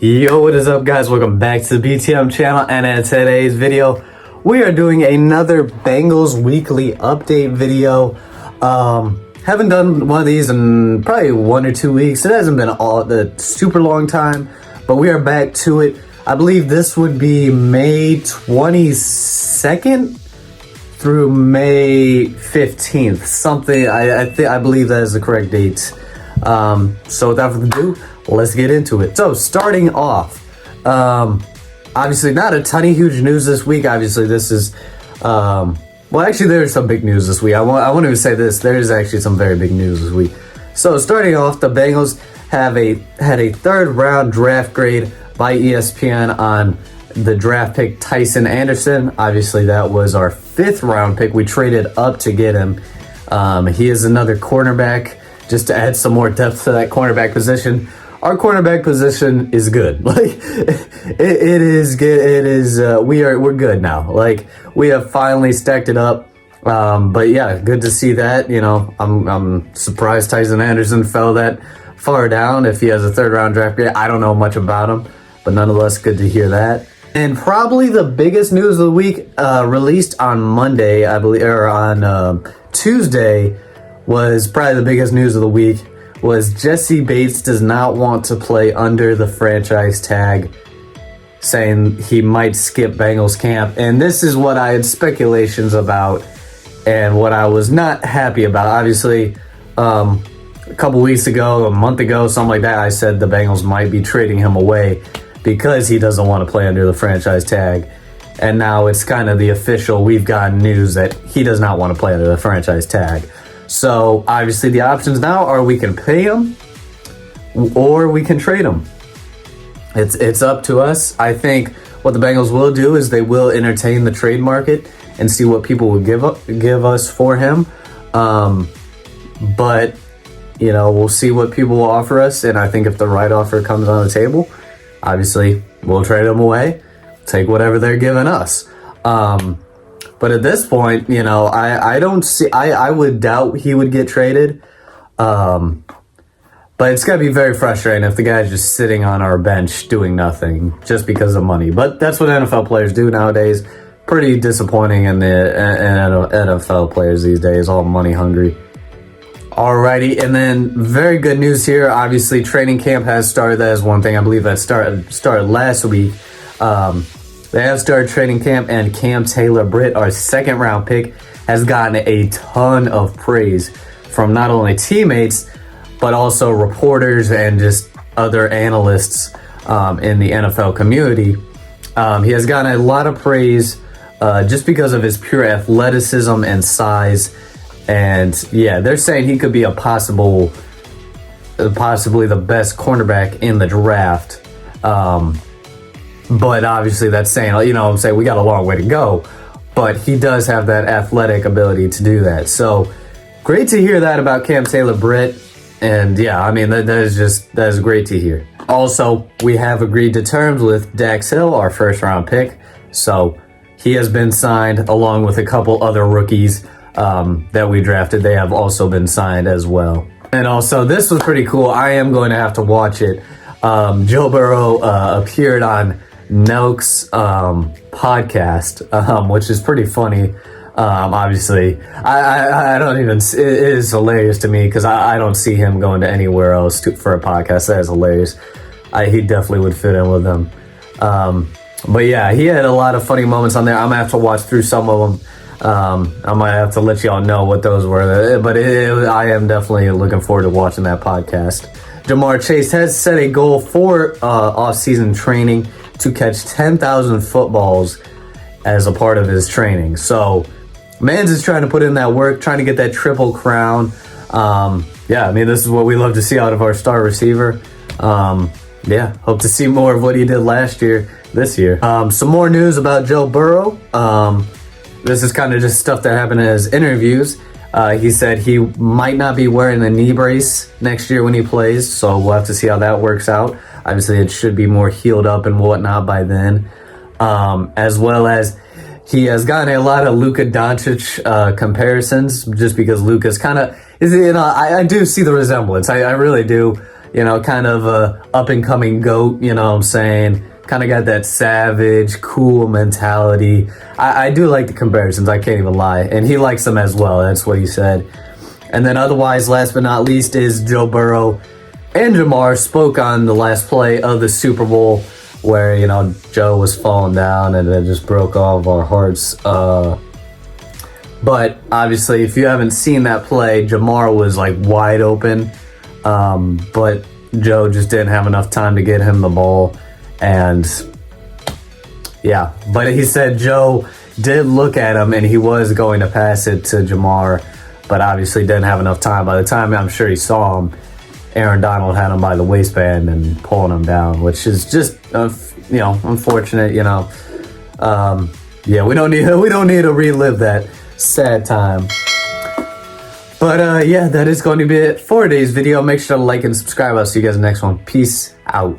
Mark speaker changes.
Speaker 1: Yo, what is up, guys? Welcome back to the BTM channel, and in today's video we are doing another Bengals weekly update video. Haven't done one of these in probably 1 or 2 weeks. It hasn't been the super long time, but we are back to it. I believe this would be May 22nd through May 15th, something. I believe that is the correct date. So without further ado, let's get into it. So starting off, obviously not a ton of huge news this week. Obviously this is, well, actually there's some big news this week. I want to say this, there is actually some very big news this week. So starting off, the Bengals had a third round draft grade by ESPN on the draft pick Tycen Anderson. Obviously that was our 5th round pick. We traded up to get him. He is another cornerback, just to add some more depth to that cornerback position. Our cornerback position is good. Like it is good. It is we're good now. Like we have finally stacked it up. But yeah, good to see that. You know, I'm surprised Tycen Anderson fell that far down. If he has a 3rd round draft grade, I don't know much about him, but nonetheless, good to hear that. And probably the biggest news of the week, released on Monday, I believe, or on Tuesday, was probably the biggest news of the week, was JESSIE Bates does not want to play under the franchise tag, saying he might skip Bengals camp. And this is what I had speculations about and what I was not happy about. Obviously, a couple weeks ago, a month ago, something like that, I said the Bengals might be trading him away because he doesn't want to play under the franchise tag. And now it's kind of the official, we've gotten news that he does not want to play under the franchise tag. So obviously the options now are we can pay him or we can trade him. It's up to us. I think what the Bengals will do is they will entertain the trade market and see what people will give us for him. But you know, we'll see what people will offer us, and I think if the right offer comes on the table, obviously we'll trade them away, take whatever they're giving us. But at this point, you know, I don't see, I would doubt he would get traded. But it's going to be very frustrating if the guy's just sitting on our bench doing nothing just because of money. But that's what NFL players do nowadays. Pretty disappointing in the NFL players these days, all money hungry. Alrighty, and then very good news here. Obviously, training camp has started. That is one thing. I believe that started last week. They have started training camp, and Cam Taylor-Britt, our 2nd round pick, has gotten a ton of praise from not only teammates, but also reporters and just other analysts in the NFL community. He has gotten a lot of praise just because of his pure athleticism and size. And yeah, they're saying he could be possibly the best cornerback in the draft. But obviously that's saying, you know what I'm saying, we got a long way to go. But he does have that athletic ability to do that. So great to hear that about Cam Taylor-Britt. And yeah, I mean, that is great to hear. Also, we have agreed to terms with Dax Hill, our 1st round pick. So he has been signed along with a couple other rookies that we drafted. They have also been signed as well. And also, this was pretty cool. I am going to have to watch it. Joe Burrow appeared on Nelk's podcast, which is pretty funny. Obviously, I don't even, it is hilarious to me because I don't see him going to anywhere else for a podcast. That is hilarious. He definitely would fit in with them. But yeah, he had a lot of funny moments on there. I'm gonna have to watch through some of them. I might have to let y'all know what those were, but I am definitely looking forward to watching that podcast. Jamar Chase has set a goal for off-season training to catch 10,000 footballs as a part of his training. So, Mans is trying to put in that work, trying to get that triple crown. Yeah, I mean, this is what we love to see out of our star receiver. Yeah, hope to see more of what he did last year, this year. Some more news about Joe Burrow. This is kind of just stuff that happened in his interviews. He said he might not be wearing the knee brace next year when he plays, so we'll have to see how that works out. Obviously, it should be more healed up and whatnot by then. As well as he has gotten a lot of Luka Doncic comparisons, just because Luka's kind of, you know, I do see the resemblance. I really do. you know, kind of a up and coming GOAT, you know what I'm saying? Kind of got that savage, cool mentality. I do like the comparisons, I can't even lie. And he likes them as well, that's what he said. And then otherwise, last but not least, is Joe Burrow and Jamar spoke on the last play of the Super Bowl where, you know, Joe was falling down and it just broke all of our hearts. But obviously, if you haven't seen that play, Jamar was like wide open. But Joe just didn't have enough time to get him the ball. And yeah, but he said Joe did look at him and he was going to pass it to Jamar, but obviously didn't have enough time. By the time I'm sure he saw him, Aaron Donald had him by the waistband and pulling him down, which is just, you know, unfortunate. You know, yeah, we don't need to relive that sad time. But yeah, that is going to be it for today's video. Make sure to like and subscribe. I'll see you guys in the next one. Peace out.